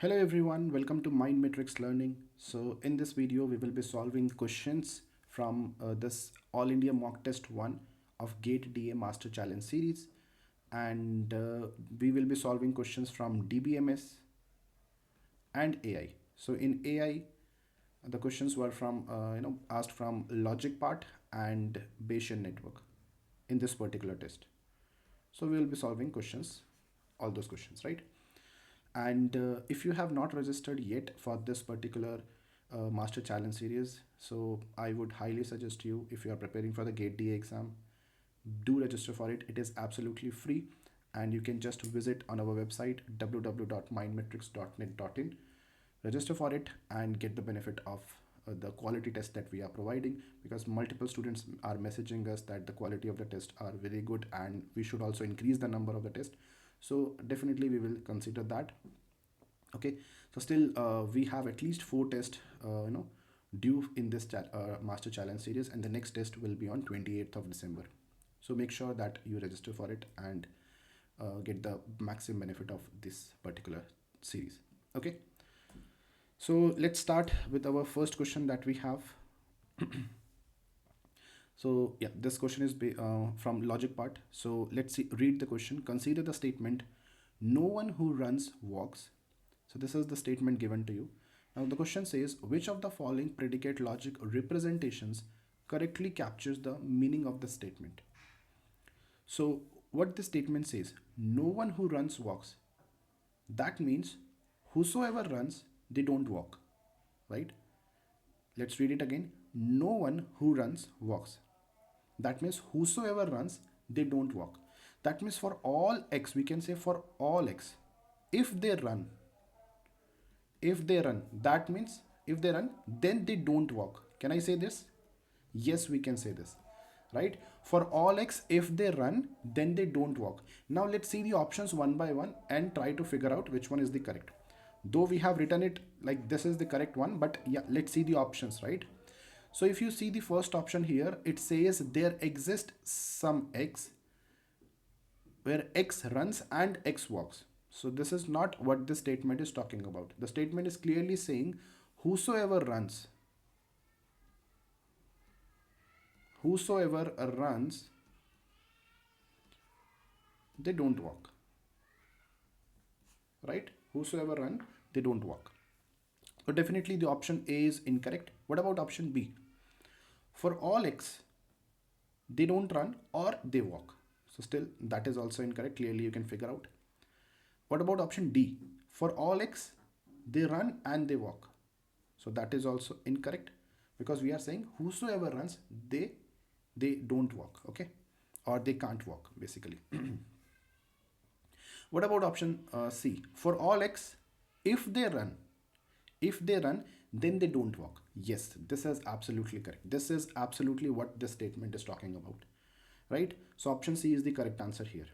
Hello everyone, welcome to MindMatrix Learning. So in this video, we will be solving questions from this All India Mock Test 1 of GATE DA Master Challenge series. And we will be solving questions from DBMS and AI. So in AI, the questions were from, asked from logic part and Bayesian network in this particular test. So we will be solving questions, all those questions, right? And if you have not registered yet for this particular master challenge series, so I would highly suggest you, if you are preparing for the GATE DA exam, do register for it. It is absolutely free, and you can just visit on our website www.mindmatrix.net.in, register for it and get the benefit of the quality test that we are providing, because multiple students are messaging us that the quality of the test are very good and we should also increase the number of the test. So definitely we will consider that. Okay, so still we have at least 4 tests due in this master challenge series, and the next test will be on 28th of December. So make sure that you register for it and get the maximum benefit of this particular series. Okay, so let's start with our first question that we have. So yeah, this question is from logic part. So let's see, read the question. Consider the statement, no one who runs walks. So this is the statement given to you. Now the question says, which of the following predicate logic representations correctly captures the meaning of the statement? So what the statement says, no one who runs walks. That means whosoever runs, they don't walk, right? Let's read it again. No one who runs walks. That means whosoever runs, they don't walk. That means for all x, we can say for all x, if they run, that means if they run, then they don't walk. Can I say this? Yes, we can say this, right? For all x, if they run, then they don't walk. Now let's see the options one by one and try to figure out which one is the correct. Though we have written it like this is the correct one, but yeah, let's see the options, right? So if you see the first option here, it says there exists some x where x runs and x walks. So this is not what this statement is talking about. The statement is clearly saying whosoever runs, they don't walk, right? Whosoever run, they don't walk. So definitely the option A is incorrect. What about option B? For all x, they don't run or they walk. So still that is also incorrect. Clearly you can figure out. What about option D? For all x, they run and they walk. So that is also incorrect, because we are saying whosoever runs, they don't walk, okay? Or they can't walk basically. What about option C? For all x, if they run, then they don't walk. Yes, this is absolutely correct. This is absolutely what this statement is talking about, right? So option C is the correct answer here.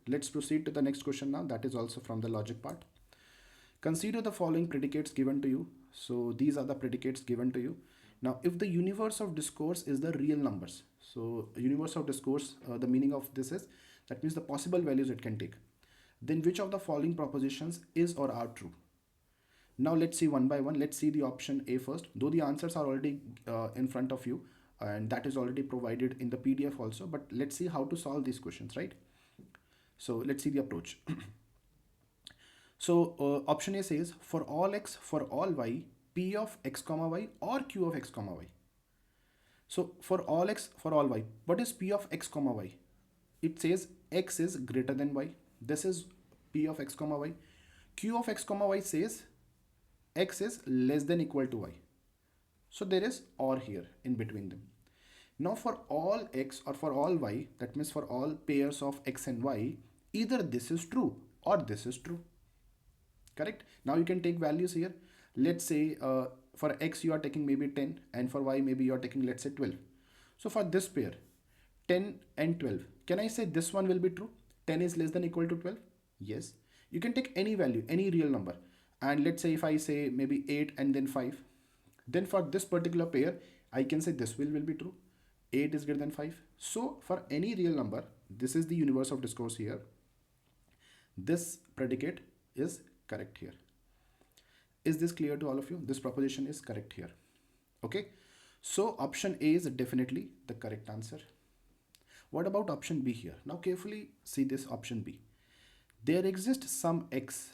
Let's proceed to the next question now. That is also from the logic part. Consider the following predicates given to you. So these are the predicates given to you. Now, if the universe of discourse is the real numbers, so universe of discourse, the meaning of this is, that means the possible values it can take, then which of the following propositions is or are true? Now let's see one by one. Let's see the option A first, though the answers are already in front of you, and that is already provided in the PDF also, but let's see how to solve these questions, right? So let's see the approach. So option A says, for all x, for all y, p of x comma y or q of x comma y. So for all x, for all y, what is p of x comma y? It says x is greater than y. This is p of x comma y. Q of x comma y says x is less than equal to y. So there is or here in between them. Now for all x or for all y, that means for all pairs of x and y, either this is true or this is true. Correct? Now you can take values here. Let's say for x you are taking maybe 10, and for y maybe you are taking, let's say, 12. So for this pair, 10 and 12, can I say this one will be true? 10 is less than equal to 12? Yes. You can take any value, any real number. And let's say if I say maybe 8 and then 5, then for this particular pair, I can say this will be true. 8 is greater than 5. So for any real number, this is the universe of discourse here. This predicate is correct here. Is this clear to all of you? This proposition is correct here. Okay. So option A is definitely the correct answer. What about option B here? Now carefully see this option B. There exists some x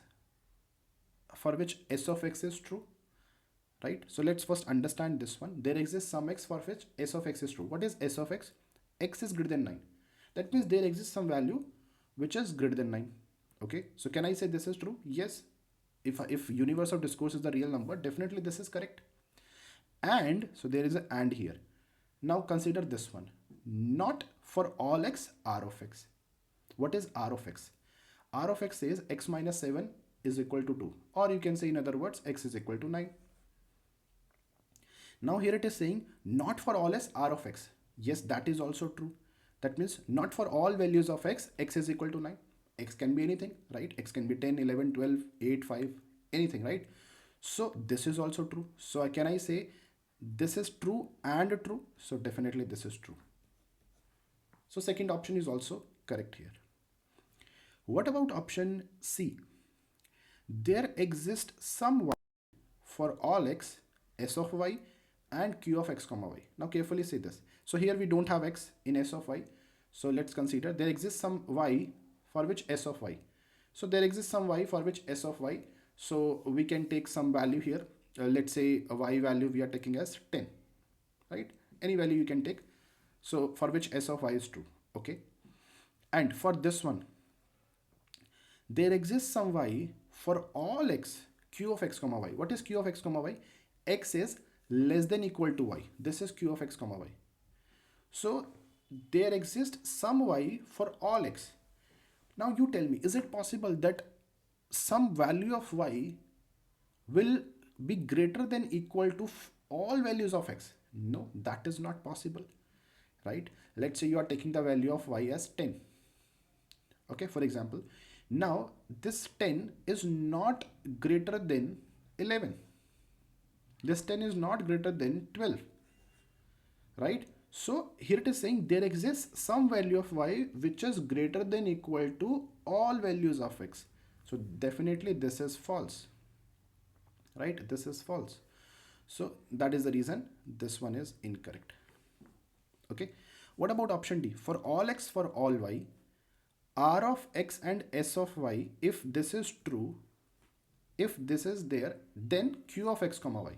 for which s of x is true, right? So let's first understand this one. There exists some x for which s of x is true. What is s of x? X is greater than 9. That means there exists some value which is greater than 9. Okay, so can I say this is true? Yes. If universe of discourse is the real number, definitely this is correct. And so there is an and here. Now consider this one. Not for all x r of x. What is r of x? R of x says x minus 7 is equal to 2, or you can say in other words x is equal to 9. Now here it is saying not for all s r of x. Yes, that is also true. That means not for all values of x, x is equal to 9. X can be anything, right? X can be 10, 11, 12, 8, 5, anything, right? So this is also true. So can I say this is true and true? So definitely this is true. So second option is also correct here. What about option C? There exists some y for all x, s of y and q of x comma y. Now carefully see this. So here we don't have x in s of y. So let's consider there exists some y for which s of y. So there exists some y for which s of y. So we can take some value here. Let's say a y value we are taking as 10, right? Any value you can take. So for which s of y is true, okay? And for this one, there exists some y for all x, q of x comma y. What is q of x comma y? X is less than equal to y. This is q of x comma y. So there exists some y for all x. Now you tell me, is it possible that some value of y will be greater than equal to all values of x? No, that is not possible, right? Let's say you are taking the value of y as 10. Okay, for example, now this 10 is not greater than 11. This 10 is not greater than 12, right? So here it is saying there exists some value of y which is greater than equal to all values of x. So definitely this is false, right? This is false. So that is the reason this one is incorrect. Okay. What about option D? For all x, for all y, r of x and s of y, if this is true, if this is there, then q of x comma y.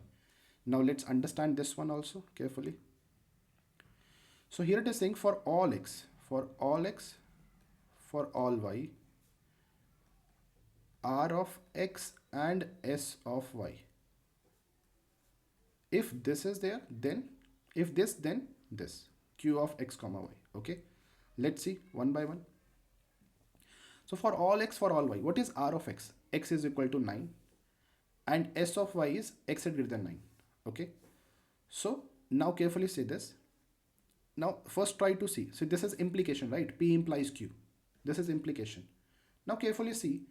Now let's understand this one also carefully. So here it is saying for all x, for all x, for all y, r of x and s of y. If this is there, then if this, then this, q of x comma y. Okay, let's see one by one. So for all x, for all y, what is r of x? X is equal to 9 and s of y is x is greater than 9. Okay, so now carefully say this. Now first try to see. So this is implication, right? P implies Q. This is implication. Now carefully see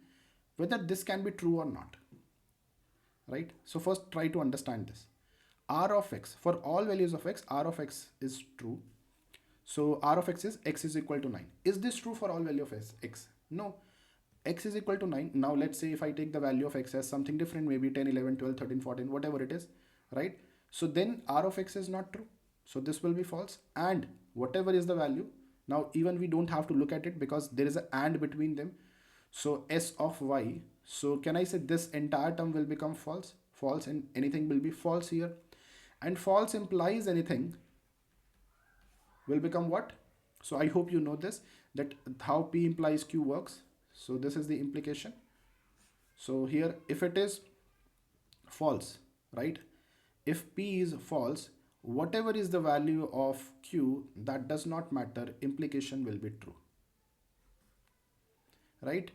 whether this can be true or not, right? So first try to understand this. R of x, for all values of x, R of x is true. So R of x is equal to 9. Is this true for all value of x? No. X is equal to 9. Now let's say if I take the value of x as something different, maybe 10, 11, 12, 13, 14, whatever it is, right? So then R of x is not true. So this will be false, and whatever is the value, now even we don't have to look at it because there is an and between them. So s of y, so can I say this entire term will become false? False, and anything will be false here. And false implies anything will become what? So I hope you know this, that how P implies Q works. So this is the implication. So here if it is false, right? If P is false, whatever is the value of Q, that does not matter, implication will be true, right?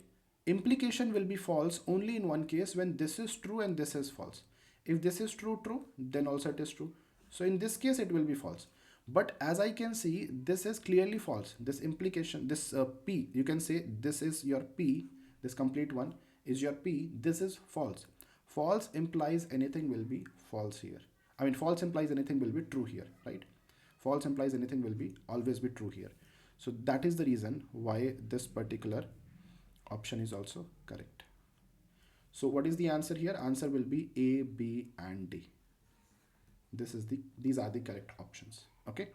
Implication will be false only in one case, when this is true and this is false. If this is true, then also it is true. So in this case it will be false. But as I can see, this is clearly false. This implication, this P, you can say this is your P, this complete one is your P, this is false. False implies anything will be false here. I mean, false implies anything will be true here, right? False implies anything will be always be true here. So that is the reason why this particular option is also correct. So what is the answer here? Answer will be A, B and D. These are the correct options. Okay,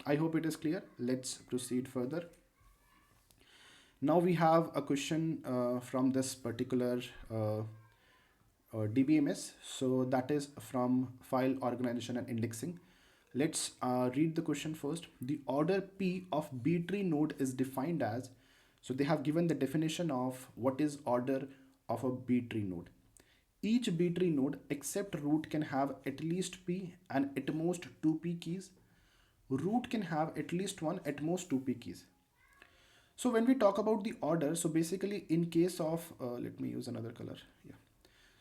I hope it is clear. Let's proceed further. Now we have a question from this particular DBMS. So that is from file organization and indexing. Let's read the question first. The order P of B tree node is defined as, so they have given the definition of what is order of a B tree node. Each B tree node except root can have at least P and at most 2 P keys. Root can have at least one, at most 2 P keys. So when we talk about the order, so basically in case of, let me use another color. Yeah.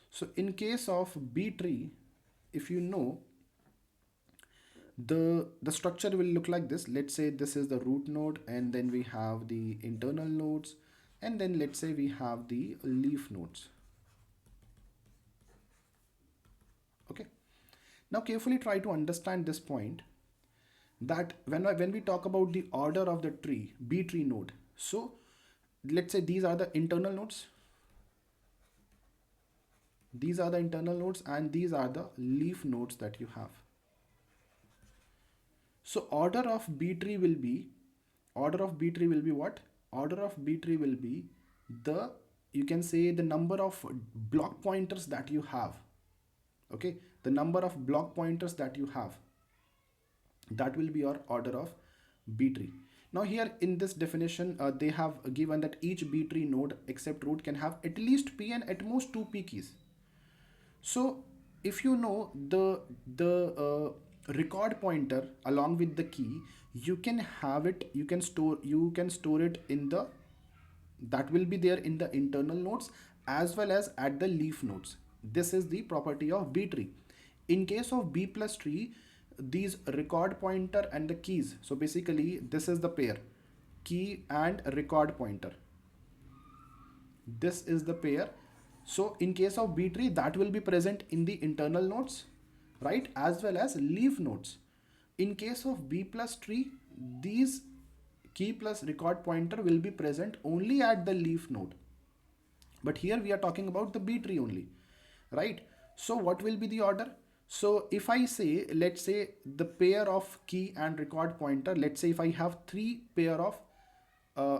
So in case of B tree, if you know, the structure will look like this. Let's say this is the root node, and then we have the internal nodes, and then let's say we have the leaf nodes. Okay. Now carefully try to understand this point, that when we talk about the order of the tree, B tree node, so let's say these are the internal nodes. These are the internal nodes and these are the leaf nodes that you have. So order of B tree will be, order of B tree will be what? Order of B tree will be the, you can say the number of block pointers that you have. Okay, the number of block pointers that you have, that will be your order of B tree. Now here in this definition, they have given that each B tree node except root can have at least P and at most 2 P keys. So if you know the record pointer along with the key, you can have it, you can store it in the, that will be there in the internal nodes as well as at the leaf nodes. This is the property of B tree. In case of B plus tree, these record pointer and the keys, so basically this is the pair, key and record pointer. This is the pair. So in case of B tree, that will be present in the internal nodes, right, as well as leaf nodes. In case of B plus tree, these key plus record pointer will be present only at the leaf node. But here we are talking about the B tree only, right? So what will be the order? So if I say, let's say the pair of key and record pointer, let's say if I have 3 pair of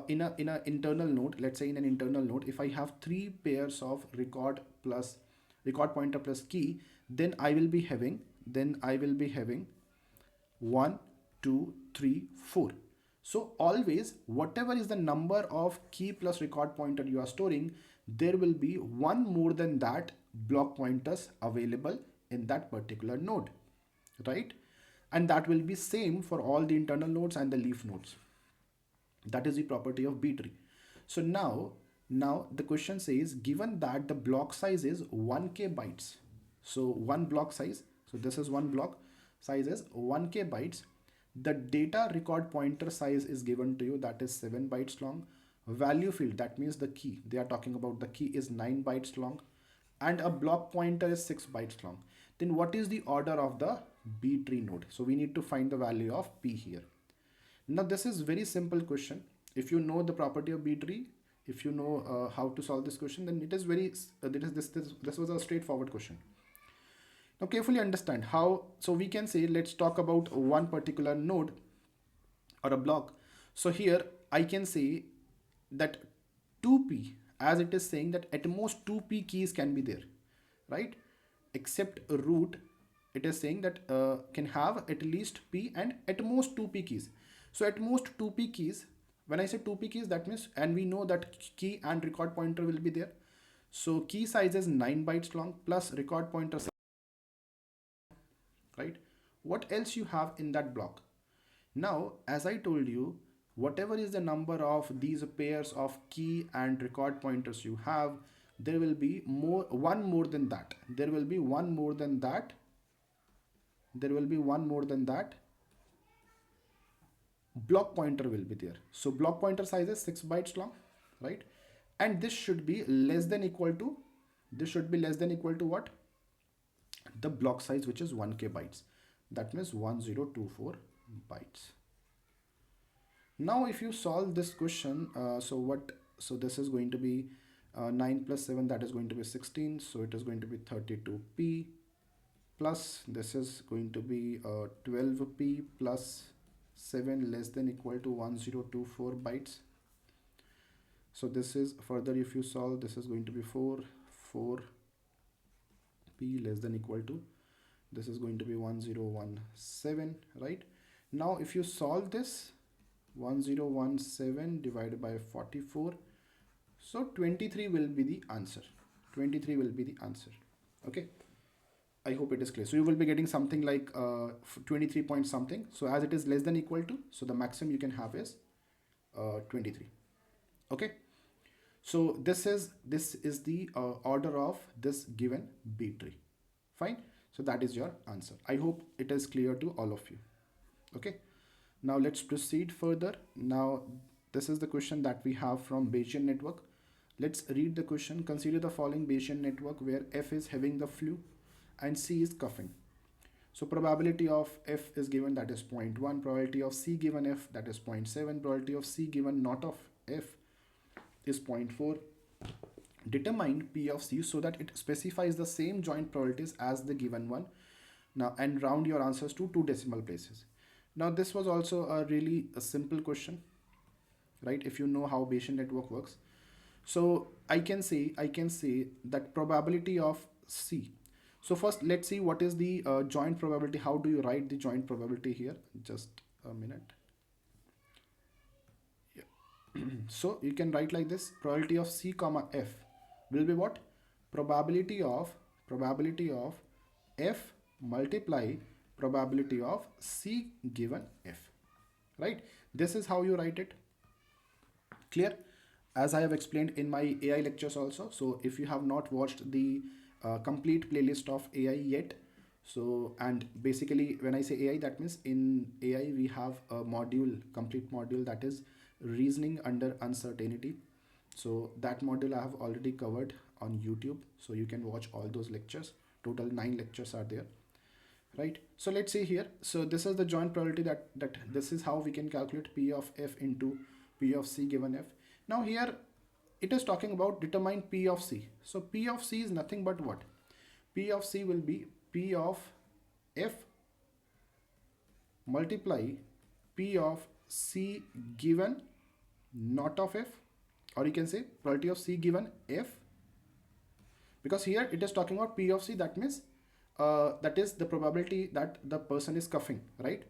in a internal node, let's say in an internal node, if I have 3 pairs of record pointer plus key, then I will be having 1, 2, 3, 4. So always whatever is the number of key plus record pointer you are storing, there will be one more than that block pointers available in that particular node, right? And that will be same for all the internal nodes and the leaf nodes. That is the property of B tree. So now the question says, given that the block size is 1k bytes, so one block size, so this is one block size is 1k bytes, the data record pointer size is given to you, that is 7 bytes long. Value field, that means the key, they are talking about the key, is 9 bytes long, and a block pointer is 6 bytes long. Then what is the order of the B tree node? So we need to find the value of P here. Now this is very simple question. If you know the property of B tree, if you know how to solve this question, then it is very this was a straightforward question. Now carefully understand how. So we can say, let's talk about one particular node or a block. So here I can say that 2p, as it is saying that at most 2p keys can be there, right? Except root, it is saying that can have at least p and at most 2p keys. So at most 2p keys, when I say 2p keys, that means, and we know that key and record pointer will be there. So key size is 9 bytes long plus record pointer size, right? What else you have in that block? Now, as I told you, whatever is the number of these pairs of key and record pointers you have, there will be one more than that. There will be one more than that. There will be one more than that. Block pointer will be there. So block pointer size is 6 bytes long, right? And this should be less than equal to, what? The block size, which is 1k bytes. That means 1024 bytes. Now if you solve this question, so this is going to be 9 plus 7, that is going to be 16, so it is going to be 32p, plus this is going to be 12p plus 7 less than equal to 1024 bytes. So this is further, if you solve, this is going to be 4p less than equal to, this is going to be 1017, right? Now if you solve this, 1017 divided by 44, so 23 will be the answer. 23 will be the answer. Okay, I hope it is clear. So you will be getting something like 23 point something. So as it is less than equal to, so the maximum you can have is 23. Okay, so this is the order of this given B tree. Fine. So that is your answer. I hope it is clear to all of you. Okay, now let's proceed further. Now this is the question that we have from Bayesian network. Let's read the question. Consider the following Bayesian network where F is having the flu and C is coughing. So probability of F is given, that is 0.1, probability of C given F, that is 0.7, probability of C given not of F is 0.4. Determine P of C so that it specifies the same joint probabilities as the given one. Now, and round your answers to 2 decimal places. Now this was also a really simple question, right? If you know how Bayesian network works. So I can say that probability of C. So first let's see what is the joint probability. How do you write the joint probability here? Just a minute. Yeah. So you can write like this: probability of C comma F will be what? Probability of F multiply probability of C given F, right? This is how you write it. Clear? As I have explained in my AI lectures also. So if you have not watched the complete playlist of AI yet, so, and basically when I say AI, that means in AI we have a module, complete module, that is reasoning under uncertainty. So that module I have already covered on YouTube, so you can watch all those lectures. Total 9 lectures are there, right? So let's see here. So this is the joint probability that this is how we can calculate P of F into P of C given F. Now here it is talking about determine P of C. So P of C is nothing but what? P of C will be P of F multiply P of C given not of F, or you can say probability of C given F, because here it is talking about P of C, that means that is the probability that the person is coughing, right?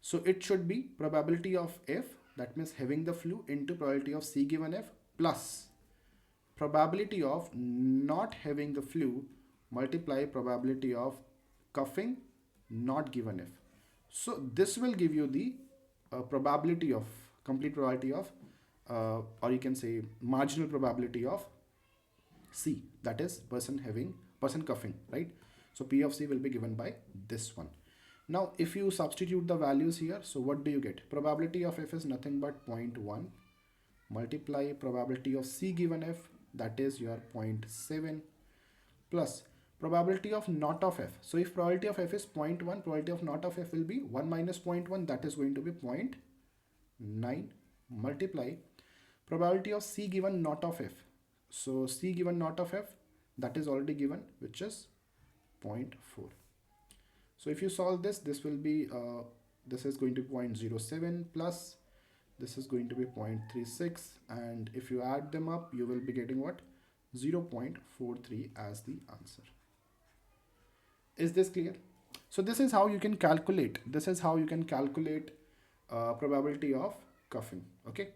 So it should be probability of F, that means having the flu, into probability of C given F plus probability of not having the flu multiply probability of coughing not given F. So this will give you the probability of, complete probability of, or you can say marginal probability of C, that is person coughing, right? So P of C will be given by this one. Now if you substitute the values here, so what do you get? Probability of F is nothing but 0.1 multiply probability of C given F, that is your 0.7, plus probability of not of F. So if probability of F is 0.1, probability of not of F will be 1 minus 0.1, that is going to be 0.9, multiply probability of C given not of F. So C given not of F, that is already given, which is 0.4. So if you solve this, this will be this is going to be 0.07 plus this is going to be 0.36, and if you add them up, you will be getting what? 0.43 as the answer. Is this clear? So this is how you can calculate. This is how you can calculate probability of coughing. Okay.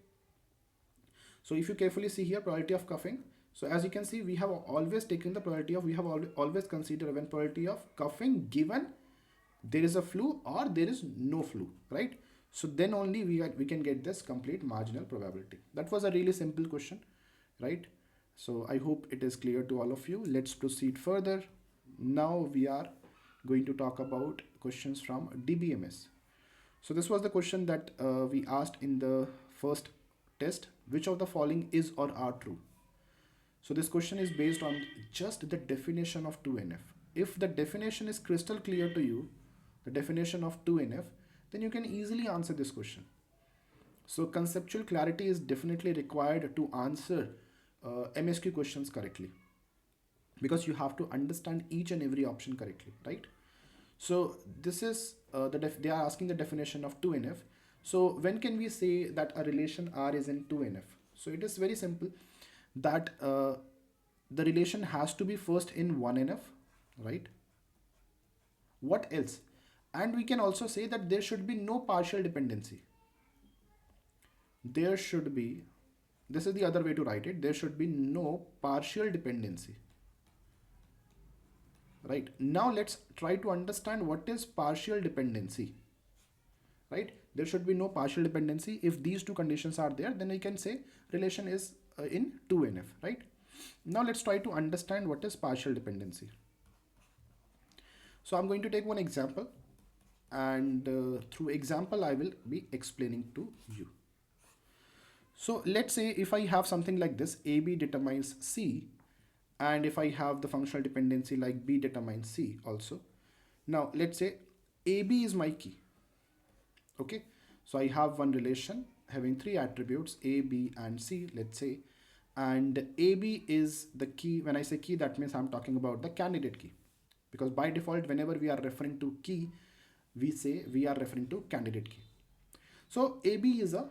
So if you carefully see here, probability of coughing. So as you can see, we have always taken the probability of, we have always considered when probability of coughing given there is a flu or there is no flu, right? So then only we can get this complete marginal probability. That was a really simple question, right? So I hope it is clear to all of you. Let's proceed further. Now we are going to talk about questions from DBMS. So this was the question that we asked in the first test. Which of the following is or are true? So this question is based on just the definition of 2NF. If the definition is crystal clear to you, the definition of 2NF, then you can easily answer this question. So conceptual clarity is definitely required to answer MSQ questions correctly, because you have to understand each and every option correctly, right? So this is they are asking the definition of 2NF. So when can we say that a relation R is in 2NF? So it is very simple, that the relation has to be first in 1NF, right? What else? And we can also say that there should be no partial dependency. There should be, this is the other way to write it, there should be no partial dependency. Right, now let's try to understand what is partial dependency. Right, there should be no partial dependency. If these two conditions are there, then we can say relation is in 2NF. Right, now let's try to understand what is partial dependency. So I'm going to take one example, and through example I will be explaining to you. So let's say if I have something like this, AB determines C, and if I have the functional dependency like B determines C also. Now let's say AB is my key. Okay, so I have one relation having three attributes A, B and C, let's say, and AB is the key. When I say key, that means I'm talking about the candidate key, because by default whenever we are referring to key, we say we are referring to candidate key. So AB is a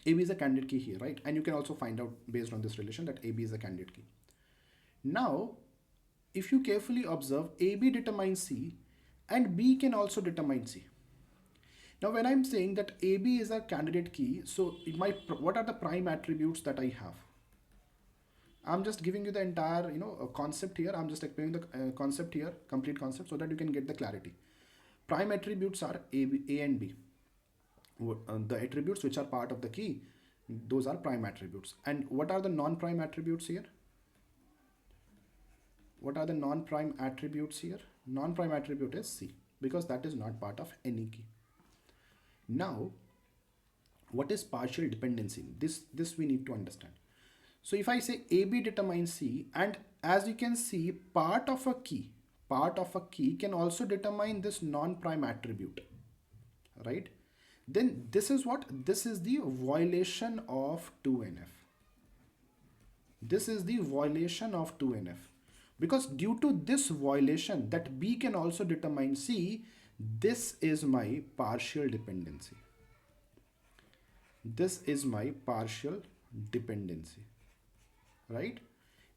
AB is a candidate key here, right? And you can also find out based on this relation that AB is a candidate key. Now, if you carefully observe, AB determines C and B can also determine C. Now, when I'm saying that AB is a candidate key, so what are the prime attributes that I have? I'm just giving you the entire, concept here. I'm just explaining the concept here, complete concept, so that you can get the clarity. Prime attributes are A and B. The attributes which are part of the key, those are prime attributes. And what are the non-prime attributes here? What are the non-prime attributes here? Non-prime attribute is C, because that is not part of any key. Now, what is partial dependency? This we need to understand. So if I say AB determines C, and as you can see, part of a key can also determine this non-prime attribute, right? Then this is what? This is the violation of 2NF. This is the violation of 2NF. Because due to this violation that B can also determine C, this is my partial dependency. This is my partial dependency, right?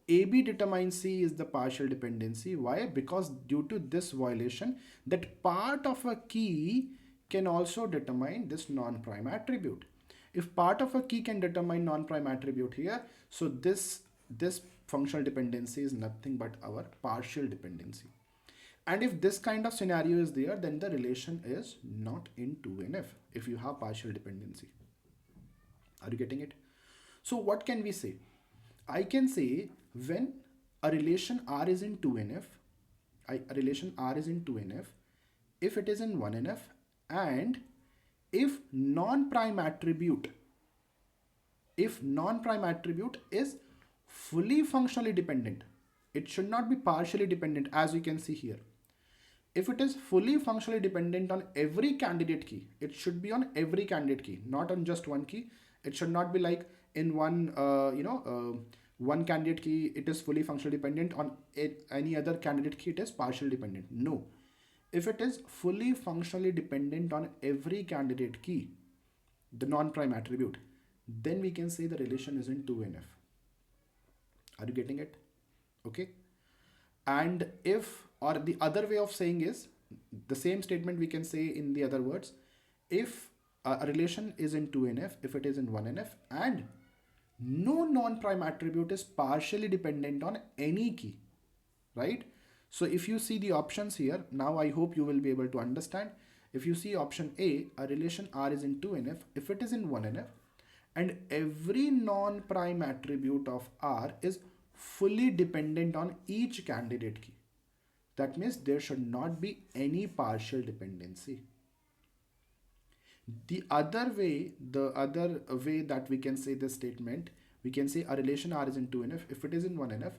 AB determines C is the partial dependency. Why? Because due to this violation, that part of a key can also determine this non-prime attribute. If part of a key can determine non-prime attribute here, so this functional dependency is nothing but our partial dependency. And if this kind of scenario is there, then the relation is not in 2NF if you have partial dependency. Are you getting it? So what can we say? I can say when a relation R is in 2NF, a relation R is in 2NF, if it is in 1NF, and if non-prime attribute is fully functionally dependent, it should not be partially dependent, as you can see here. If it is fully functionally dependent on every candidate key, it should be on every candidate key, not on just one key. It should not be like in one one candidate key it is fully functionally dependent, on any other candidate key it is partially dependent. No, if it is fully functionally dependent on every candidate key, the non-prime attribute, then we can say the relation is in 2NF. Are you getting it? Okay. And if, or the other way of saying is, the same statement we can say in the other words, if a relation is in 2NF, if it is in 1NF, and no non-prime attribute is partially dependent on any key, right? So if you see the options here, now I hope you will be able to understand. If you see option A, a relation R is in 2NF, if it is in 1NF, and every non-prime attribute of R is fully dependent on each candidate key, that means there should not be any partial dependency. The other way that we can say this statement, we can say a relation R is in 2NF, if it is in 1NF,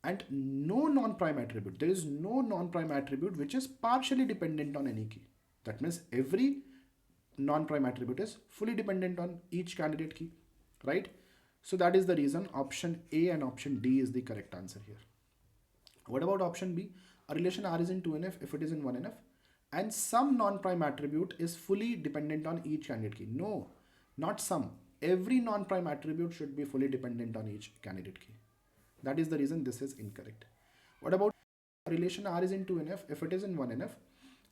and no non-prime attribute, there is no non-prime attribute which is partially dependent on any key. That means every non-prime attribute is fully dependent on each candidate key, right? So that is the reason option A and option D is the correct answer here. What about option B? A relation R is in 2NF if it is in 1NF and some non-prime attribute is fully dependent on each candidate key. No, not some. Every non-prime attribute should be fully dependent on each candidate key. That is the reason this is incorrect. What about relation R is in 2NF if it is in 1NF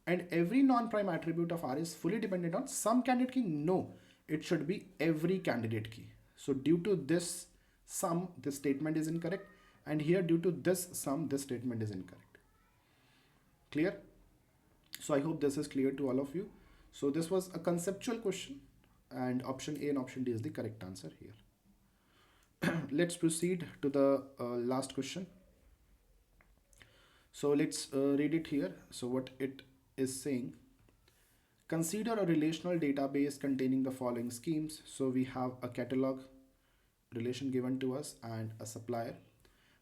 and every non-prime attribute of R is fully dependent on some candidate key? No, it should be every candidate key. So due to this sum, this statement is incorrect, and here due to this sum, this statement is incorrect. Clear? So I hope this is clear to all of you. So this was a conceptual question and option A and option D is the correct answer here. Let's proceed to the last question. So let's read it here. So what it is saying, consider a relational database containing the following schemes. So we have a catalog relation given to us and a supplier.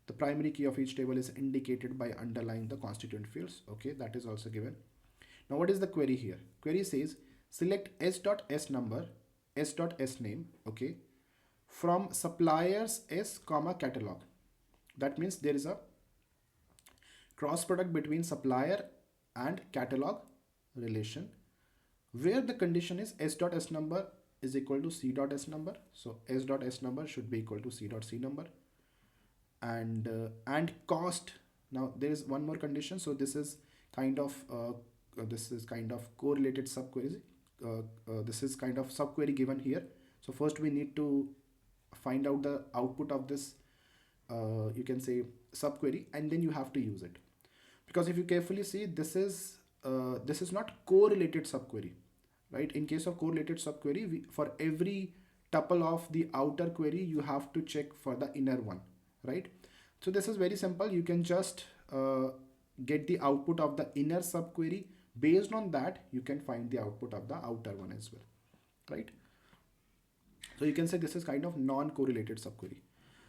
The primary key of each table is indicated by underlying the constituent fields. Okay, that is also given. Now what is the query here? Query says select s.s number, s.s name, okay, from suppliers s comma catalog. That means there is a cross product between supplier and catalog relation where the condition is s.s number is equal to c.s number. So s.s number should be equal to c.c number and cost. Now there is one more condition. So this is kind of correlated subquery. This is kind of subquery given here. So first we need to find out the output of this you can say subquery, and then you have to use it, because if you carefully see, this is not correlated subquery, right? In case of correlated subquery, for every tuple of the outer query you have to check for the inner one, right? So this is very simple. You can just get the output of the inner subquery. Based on that you can find the output of the outer one as well, right? So you can say this is kind of non-correlated subquery.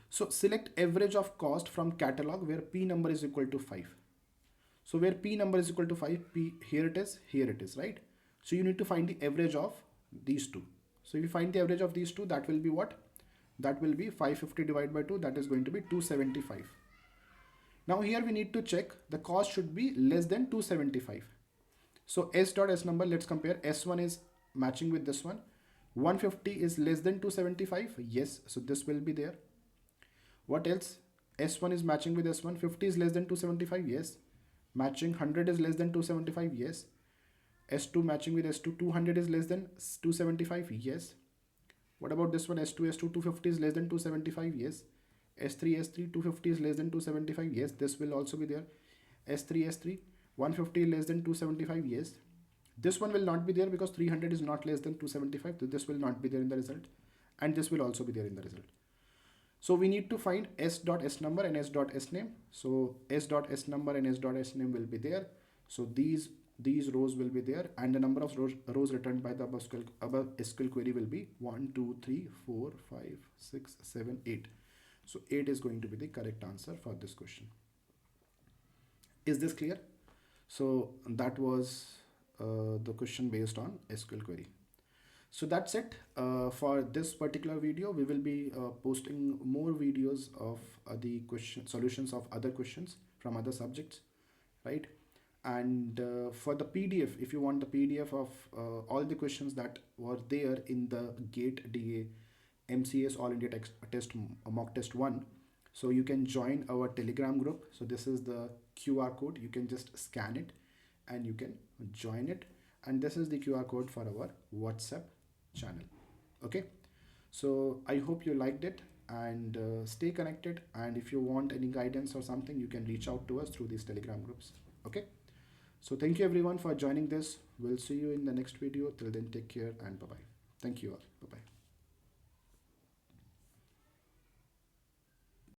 So select average of cost from catalog where p number is equal to 5. So where p number is equal to 5, p here it is, right? So you need to find the average of these two. So if you find the average of these two, that will be what? That will be 550 divided by 2, that is going to be 275. Now here we need to check the cost should be less than 275. So s.s number, let's compare. S1 is matching with this one. 150 is less than 275. Yes, so this will be there. What else? S1 is matching with S1. 50 is less than 275. Yes. Matching 100 is less than 275. Yes. S2 matching with S2. 200 is less than 275. Yes. What about this one? S2 250 is less than 275. Yes. S3 250 is less than 275. Yes, this will also be there. S3 150 less than 275. Yes. This one will not be there because 300 is not less than 275. So this will not be there in the result, and this will also be there in the result. So we need to find s.s number and s.s name. So s.s number and s.s name will be there. So these rows will be there, and the number of rows returned by the above SQL query will be 1, 2, 3, 4, 5, 6, 7, 8. So 8 is going to be the correct answer for this question. Is this clear? So that was the question based on SQL query. So that's it for this particular video. We will be posting more videos of the solutions of other questions from other subjects, right? And for the PDF, if you want the PDF of all the questions that were there in the GATE DA MCS All India Test Mock Test 1, so you can join our Telegram group. So this is the QR code. You can just scan it and you can join it. And this is the QR code for our WhatsApp channel. Okay, so I hope you liked it, and stay connected, and if you want any guidance or something, you can reach out to us through these Telegram groups. Okay, so thank you everyone for joining this. We'll see you in the next video. Till then, take care and bye bye. Thank you all. Bye bye.